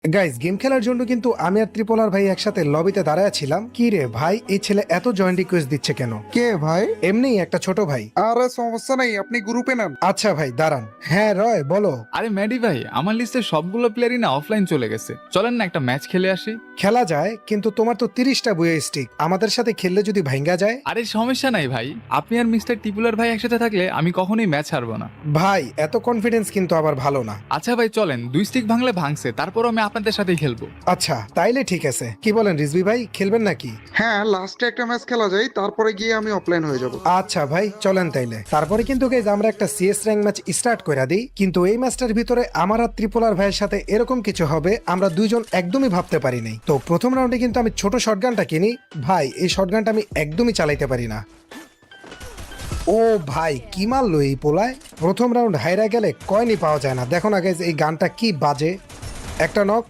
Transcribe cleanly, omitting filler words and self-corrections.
Guys game খেলার জন্য কিন্তু আমি আর ত্রিপোলার ভাই একসাথে লবিতে দাঁড়ায় ছিলাম। কি রে ভাই, এই ছেলে এত জয়েন্ট রিকোয়েস্ট দিচ্ছে কেন? কে ভাই? এমনি একটা ছোট ভাই। আরে সমস্যা নাই, আপনি গ্রুপে নেন। আচ্ছা ভাই দাঁড়ান। হ্যাঁ রয় বলো। আরে ম্যাডি ভাই, আমার লিস্টে সবগুলো প্লেয়ারই না অফলাইন চলে গেছে, চলেন না একটা ম্যাচ খেলে আসি। খেলা যায়, কিন্তু তোমার তো 30টা বুয়ে স্টিক, আমাদের সাথে খেললে যদি ভাঙ্গা যায়। আরে সমস্যা নাই ভাই, আপনি আর মিস্টার টিপুলার ভাই একসাথে থাকলে আমি কখনোই ম্যাচ হারবো না। ভাই এত কনফিডেন্স কিন্তু আবার ভালো না। আচ্ছা ভাই চলেন, 2 স্টিক ভাঙলে ভাঙছে, তারপরও আমি আপনাদের সাথেই খেলবো। আচ্ছা তাইলে ঠিক আছে, কি বলেন রিজভি ভাই, খেলবেন নাকি? হ্যাঁ, লাস্টে একটা ম্যাচ খেলা যায়, তারপরে গিয়ে আমি অফলাইন হয়ে যাব। আচ্ছা ভাই চলেন তাইলে। তারপরে কিন্তু গাইজ আমরা একটা সিএস র্যাঙ্ক ম্যাচ স্টার্ট করে দিই, কিন্তু এই ম্যাচটার ভিতরে আমার আর ত্রিপোলার ভাইয়ের সাথে এরকম কিছু হবে আমরা দুইজন একদমই ভাবতে পারি নাই। তো প্রথম রাউন্ডে কিন্তু আমি ছোট শটগানটা কিনি। ভাই এই শটগানটা আমি একদমই চালাইতে পারি না। ও ভাই কি মারলো এই পোলায়! প্রথম রাউন্ড হাইরা গেলে কয়েনই পাওয়া যায় না। দেখো না গাইজ এই গানটা কি বাজে। একটা নক।